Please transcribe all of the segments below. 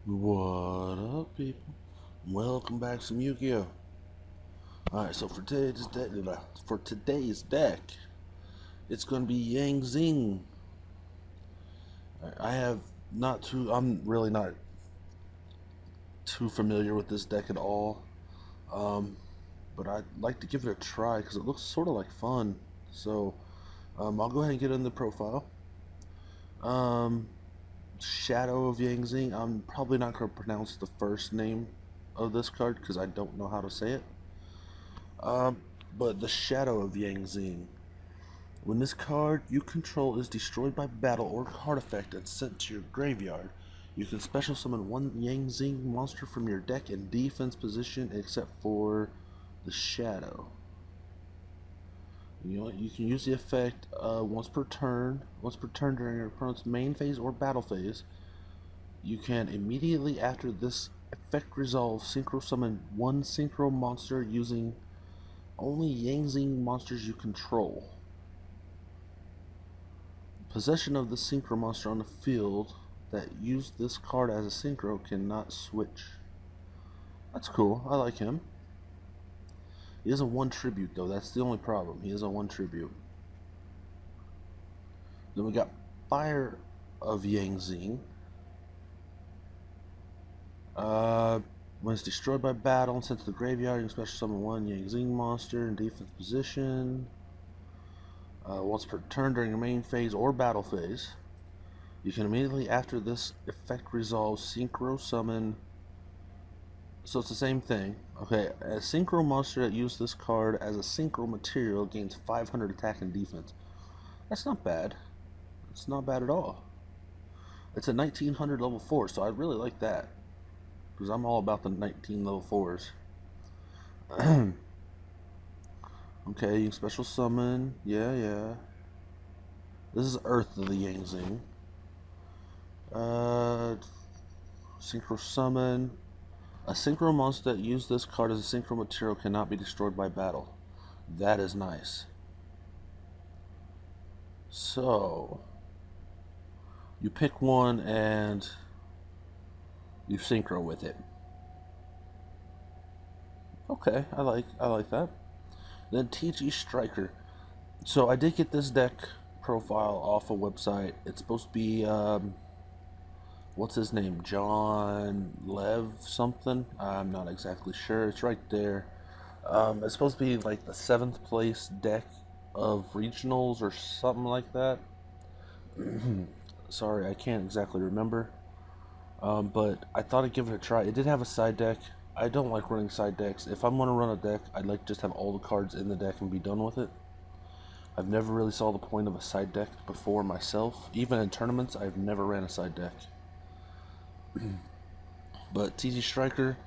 What up, people? Welcome back to Yu-Gi-Oh! Alright, so for today's deck, it's going to be Yang Zing. I'm really not too familiar with this deck at all, um, but I'd like to give it a try because it looks sort of like fun. So, I'll go ahead and get in the profile. Um, Shadow of Yang Zing. I'm probably not going to pronounce the first name of this card because I don't know how to say it. Um, but the Shadow of Yang Zing. When this card you control is destroyed by battle or card effect and sent to your graveyard, you can special summon one Yang Zing monster from your deck in defense position except for the Shadow. You can use the effect once per turn during your opponent's main phase or battle phase. You can immediately after this effect resolve synchro summon one synchro monster using only Yang Zing monsters you control. Possession of the synchro monster on the field that used this card as a synchro cannot switch. That's cool. I like him. He has a 1 tribute though. That's the only problem. He has a 1 tribute. Then we got Fire of Yang Zing. When it's destroyed by battle and sent to the graveyard, you can special summon one Yang Zing monster in defense position. Once per turn during your main phase or battle phase. You can immediately after this effect resolves synchro summon. So it's the same thing. Okay, a synchro monster that used this card as a synchro material gains 500 attack and defense. That's not bad. It's not bad at all. It's a 1900 level 4, so I really like that. Because I'm all about the 19 level 4s. Okay, you can special summon. Yeah. This is Earth of the Yang Zing. Synchro summon. A synchro monster that used this card as a synchro material cannot be destroyed by battle. That is nice. So, you pick one and you synchro with it. Okay, I like that. Then TG Striker. So I did get this deck profile off a website. It's supposed to be what's his name? John Lev something? I'm not exactly sure. It's right there. It's supposed to be like the 7th place deck of regionals or something like that. Sorry, I can't exactly remember. But I thought I'd give it a try. It did have a side deck. I don't like running side decks. If I'm going to run a deck, I'd like to just have all the cards in the deck and be done with it. I've never really saw the point of a side deck before myself. Even in tournaments, I've never ran a side deck. But TG Striker,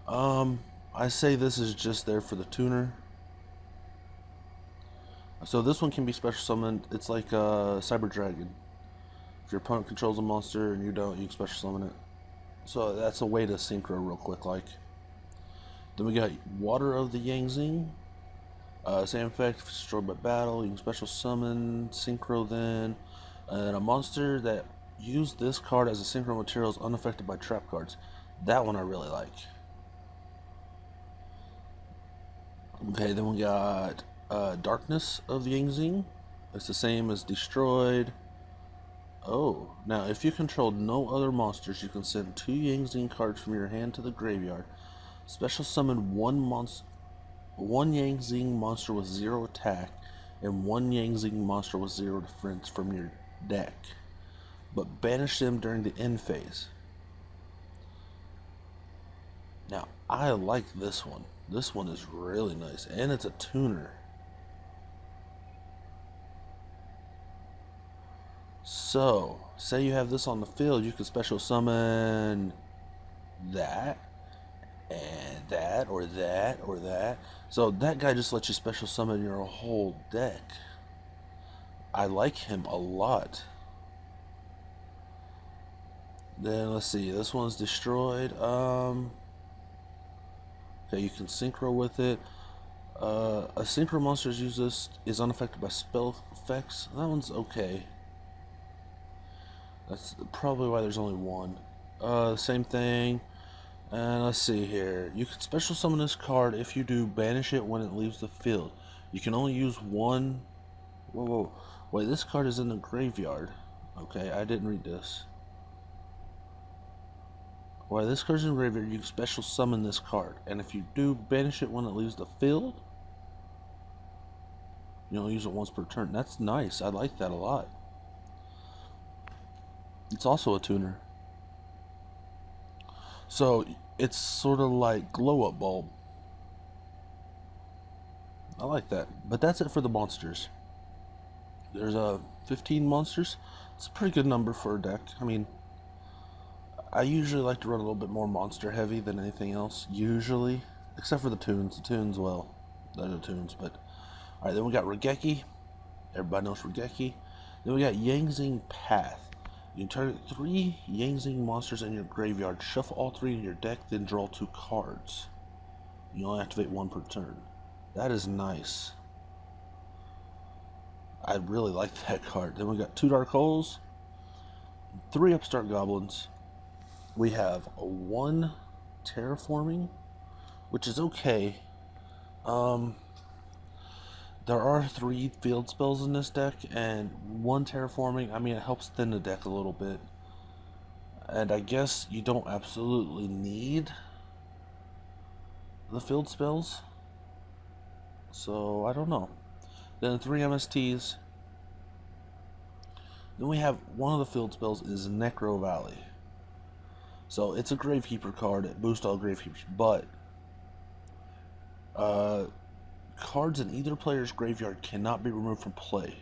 I say this is just there for the tuner. So this one can be special summoned. It's like a Cyber Dragon. If your opponent controls a monster and you don't, you can special summon it. So that's a way to synchro real quick like. Then we got Water of the Yang Zing. Same effect, if destroyed by battle, you can special summon, synchro then. And a monster that used this card as a synchro material is unaffected by trap cards. That one I really like. Okay, then we got Darkness of the Yang Zing. It's the same as destroyed. Oh, now if you controlled no other monsters, you can send 2 Yang Zing cards from your hand to the graveyard. Special summon one Yang Zing monster with 0 attack and one Yang Zing monster with 0 defense from your deck, but banish them during the end phase. Now, I like this one. This one is really nice, and it's a tuner. So, say you have this on the field, you can special summon that, and that, or that, or that. So that guy just lets you special summon your whole deck. I like him a lot. Then let's see, this one's destroyed. Okay, you can synchro with it. A synchro monster use this is unaffected by spell effects. That one's okay. That's probably why there's only one. Same thing. And let's see here. You can special summon this card. If you do, banish it when it leaves the field. You can only use one. Whoa, whoa. Wait, this card is in the graveyard. Okay, I didn't read this. While this card's in the graveyard, you can special summon this card. And if you do, banish it when it leaves the field. You only use it once per turn. That's nice. I like that a lot. It's also a tuner. So it's sort of like glow up bulb. I like that. But that's it for the monsters. There's 15 monsters. It's a pretty good number for a deck. I mean, I usually like to run a little bit more monster heavy than anything else. Usually, except for the tunes. The tunes, well, they're the tunes. But all right, then we got Regeki. Everybody knows Regeki. Then we got Yang Zing Path. You can target 3 Yang Zing monsters in your graveyard. Shuffle all 3 in your deck, then draw 2 cards. You only activate 1 per turn. That is nice. I really like that card. Then we got 2 Dark Holes, 3 Upstart Goblins. We have 1 Terraforming, which is okay. There are 3 field spells in this deck, and 1 Terraforming, I mean, it helps thin the deck a little bit. And I guess you don't absolutely need the field spells. So, I don't know. Then 3 MSTs. Then we have one of the field spells is Necro Valley. So, it's a Gravekeeper card. It boosts all Gravekeepers, but cards in either player's graveyard cannot be removed from play.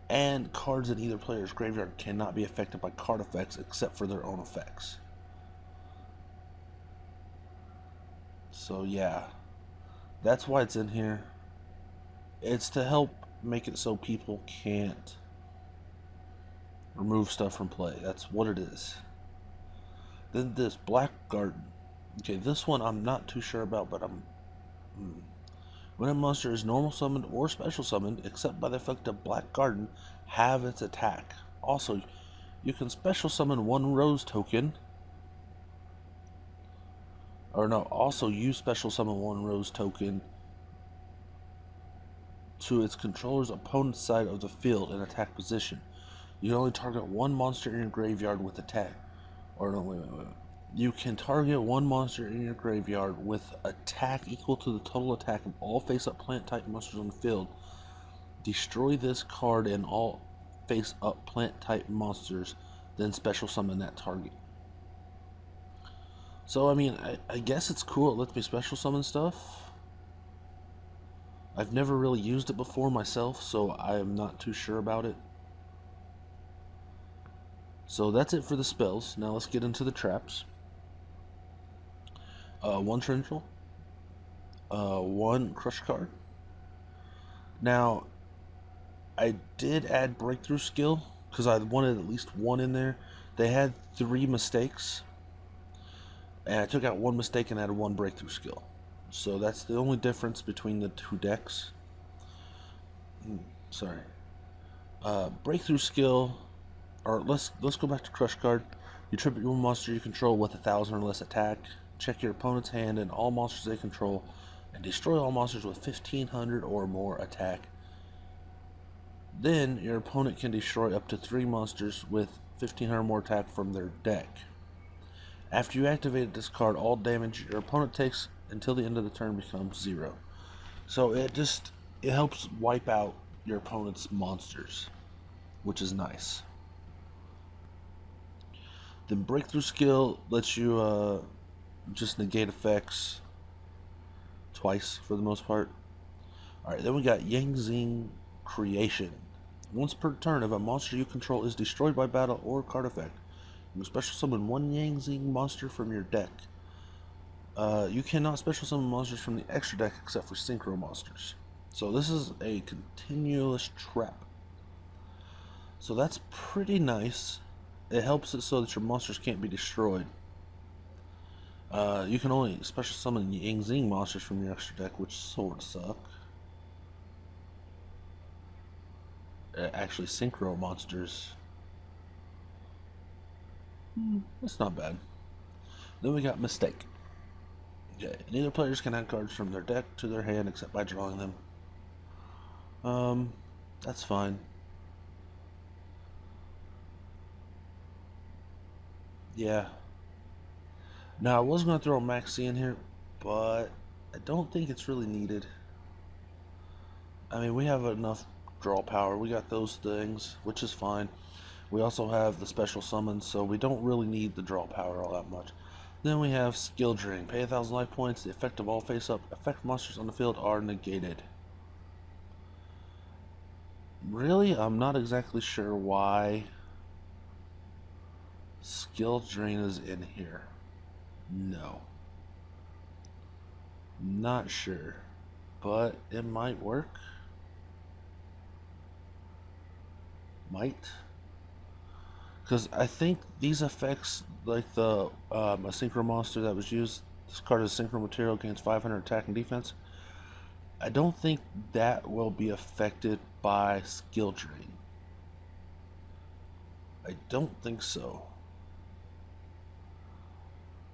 And cards in either player's graveyard cannot be affected by card effects except for their own effects. So yeah, that's why it's in here. It's to help make it so people can't remove stuff from play. That's what it is. Then this Black Garden. Okay, this one I'm not too sure about, but when a monster is normal summoned or special summoned, except by the effect of Black Garden, have its attack. Also, you can special summon 1 Rose token. Or no, also you special summon 1 Rose token to its controller's opponent's side of the field in attack position. You can only target 1 monster in your graveyard with attack. Or no, wait. You can target 1 monster in your graveyard with attack equal to the total attack of all face-up plant-type monsters on the field. Destroy this card and all face-up plant-type monsters, then special summon that target. So, I mean, I guess it's cool. It lets me special summon stuff. I've never really used it before myself, so I am not too sure about it. So that's it for the spells. Now let's get into the traps. 1 Trinchel, 1 Crush card. Now, I did add Breakthrough Skill because I wanted at least 1 in there. They had 3 mistakes, and I took out 1 mistake and added 1 Breakthrough Skill. So that's the only difference between the 2 decks. Sorry. Breakthrough Skill, or let's go back to Crush card. You tribute 1 monster you control with 1,000 or less attack. Check your opponent's hand and all monsters they control, and destroy all monsters with 1,500 or more attack. Then your opponent can destroy up to 3 monsters with 1,500 or more attack from their deck. After you activate this card, all damage your opponent takes until the end of the turn becomes 0. So it helps wipe out your opponent's monsters, which is nice. Then Breakthrough Skill lets you just negate effects twice for the most part. Alright, then we got Yang Zing Creation. Once per turn, if a monster you control is destroyed by battle or card effect, you can special summon 1 Yang Zing monster from your deck. You cannot special summon monsters from the extra deck except for synchro monsters. So this is a continuous trap. So that's pretty nice. It helps it so that your monsters can't be destroyed. You can only special summon Yang Zing monsters from your extra deck, which sort of suck. Actually, synchro monsters. That's not bad. Then we got Mistake. Okay, neither players can add cards from their deck to their hand except by drawing them. That's fine. Yeah. Now, I was going to throw a Maxi in here, but I don't think it's really needed. I mean, we have enough draw power. We got those things, which is fine. We also have the special summons, so we don't really need the draw power all that much. Then we have Skill Drain. Pay 1,000 life points. The effect of all face-up effect monsters on the field are negated. Really? I'm not exactly sure why Skill Drain is in here. No. Not sure. But it might work. Might. Because I think these effects, like the a synchro monster that was used, this card is synchro material, gains 500 attack and defense. I don't think that will be affected by skill drain. I don't think so.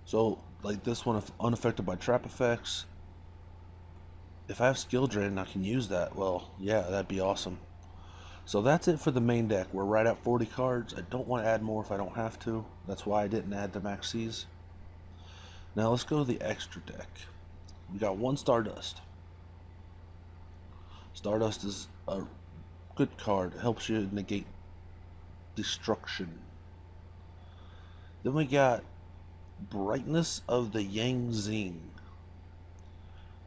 So, like this one, if unaffected by trap effects, if I have skill drain and I can use that, well, yeah, that'd be awesome. So that's it for the main deck. We're right at 40 cards. I don't want to add more if I don't have to. That's why I didn't add the Maxis. Now let's go to the extra deck. We got one Stardust. Stardust is a good card. It helps you negate destruction. Then we got Brightness of the Yang Zing.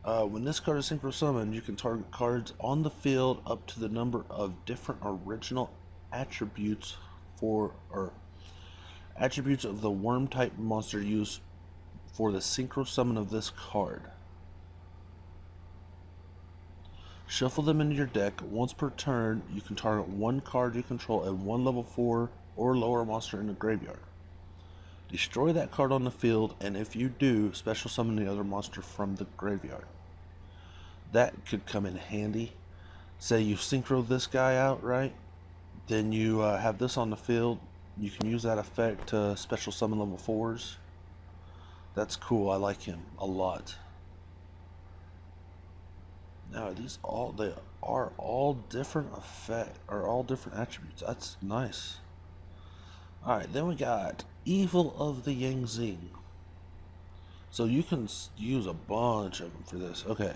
When this card is synchro summoned, you can target cards on the field up to the number of different original attributes attributes of the worm type monster used for the synchro summon of this card. Shuffle them into your deck. Once per turn, you can target one card you control and one level 4 or lower monster in the graveyard. Destroy that card on the field, and if you do, special summon the other monster from the graveyard. That could come in handy. Say you synchro this guy out, right? Then you have this on the field. You can use that effect to special summon level 4s. That's cool. I like him a lot. Now, they are all different all different attributes. That's nice. Alright, then we got Evil of the Yang Zing. So you can use a bunch of them for this. Okay.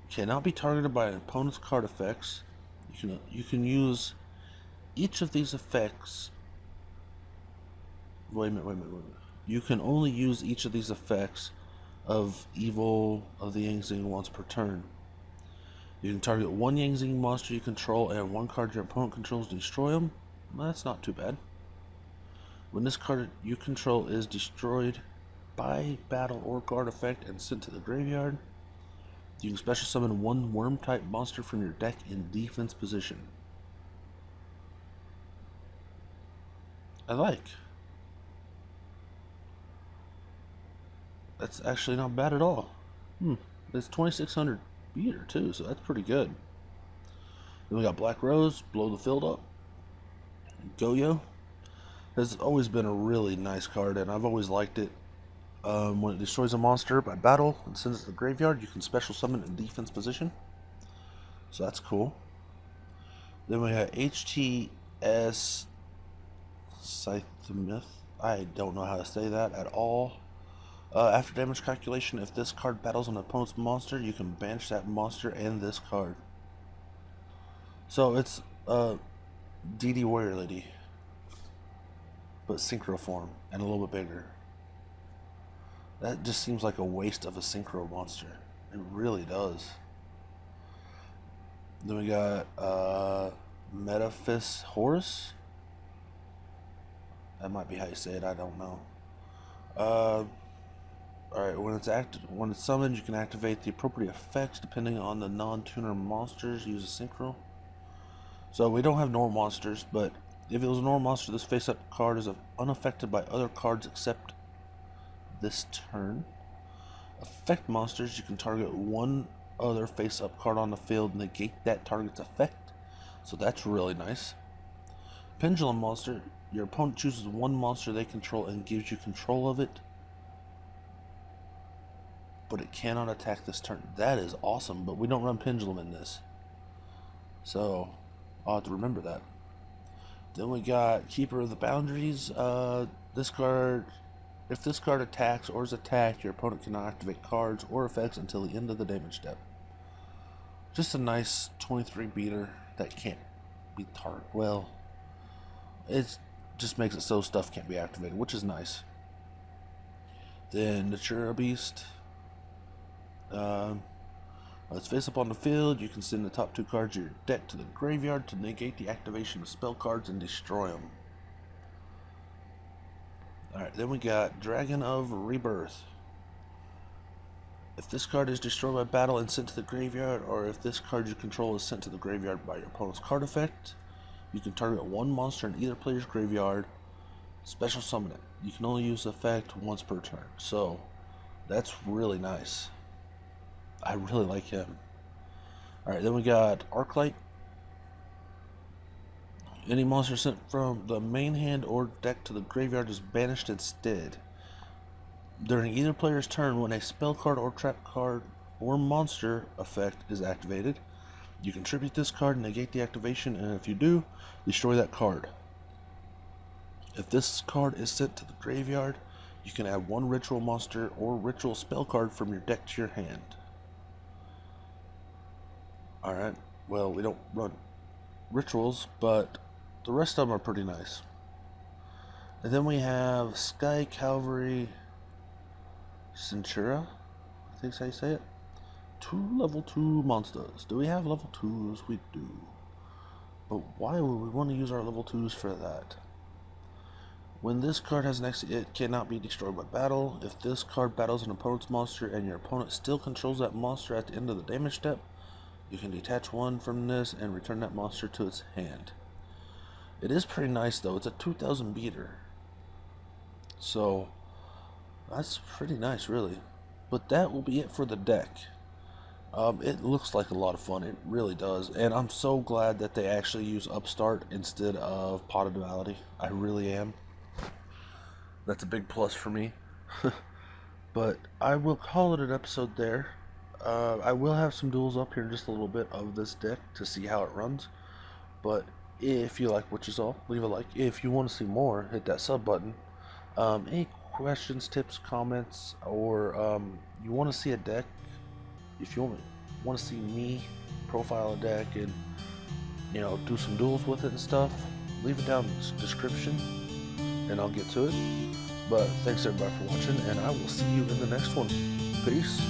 Cannot be targeted by an opponent's card effects. You can use each of these effects. Wait a minute. You can only use each of these effects of Evil of the Yang Zing once per turn. You can target one Yang Zing monster you control and one card your opponent controls to destroy them. Well, that's not too bad. When this card you control is destroyed by battle or card effect and sent to the graveyard, you can special summon one worm type monster from your deck in defense position. I like. That's actually not bad at all. It's 2,600 beater too, so that's pretty good. Then we got Black Rose, blow the field up. Goyo has always been a really nice card, and I've always liked it. When it destroys a monster by battle and sends it to the graveyard, you can special summon in defense position. So that's cool. Then we have HTS Scythemith. I don't know how to say that at all. After damage calculation, if this card battles an opponent's monster, you can banish that monster and this card. So it's DD Warrior Lady, but synchro form and a little bit bigger. That just seems like a waste of a synchro monster. It really does. Then we got Metaphys Horus. That might be how you say it. I don't know. Alright, when it's summoned, you can activate the appropriate effects depending on the non-tuner monsters. Use a synchro. So we don't have normal monsters, but if it was a normal monster, this face-up card is unaffected by other cards except this turn. Effect monsters, you can target one other face-up card on the field and negate that target's effect. So that's really nice. Pendulum monster, your opponent chooses one monster they control and gives you control of it, but it cannot attack this turn. That is awesome, but we don't run Pendulum in this, so I'll have to remember that. Then we got Keeper of the Boundaries. This card, if this card attacks or is attacked, your opponent cannot activate cards or effects until the end of the damage step. Just a nice 23 beater that can't be targeted. Well, it just makes it so stuff can't be activated, which is nice. Then Natura Beast. It's face up on the field. You can send the top 2 cards of your deck to the graveyard to negate the activation of spell cards and destroy them. Alright, then we got Dragon of Rebirth. If this card is destroyed by battle and sent to the graveyard, or if this card you control is sent to the graveyard by your opponent's card effect, you can target one monster in either player's graveyard, special summon it. You can only use the effect once per turn, so that's really nice. I really like him. Alright, then we got Arclight. Any monster sent from the main hand or deck to the graveyard is banished instead. During either player's turn, when a spell card or trap card or monster effect is activated, you contribute this card and negate the activation, and if you do, destroy that card. If this card is sent to the graveyard, you can add one ritual monster or ritual spell card from your deck to your hand. Alright, well, we don't run rituals, but the rest of them are pretty nice. And then we have Sky Cavalry Centura, I think that's how you say it. 2 level 2 monsters. Do we have level 2s? We do. But why would we want to use our level 2s for that? When this card has an exit, it cannot be destroyed by battle. If this card battles an opponent's monster and your opponent still controls that monster at the end of the damage step, you can detach one from this and return that monster to its hand. It is pretty nice though. It's a 2000 beater. So that's pretty nice, really. But that will be it for the deck. It looks like a lot of fun. It really does. And I'm so glad that they actually use Upstart instead of Pot of Duality. I really am. That's a big plus for me. But I will call it an episode there. I will have some duels up here in just a little bit of this deck to see how it runs. But if you like what you saw, leave a like. If you want to see more, hit that sub button. Any questions, tips, comments, or you want to see a deck, if you want to see me profile a deck and, you know, do some duels with it and stuff, leave it down in the description and I'll get to it. But thanks everybody for watching, and I will see you in the next one. Peace.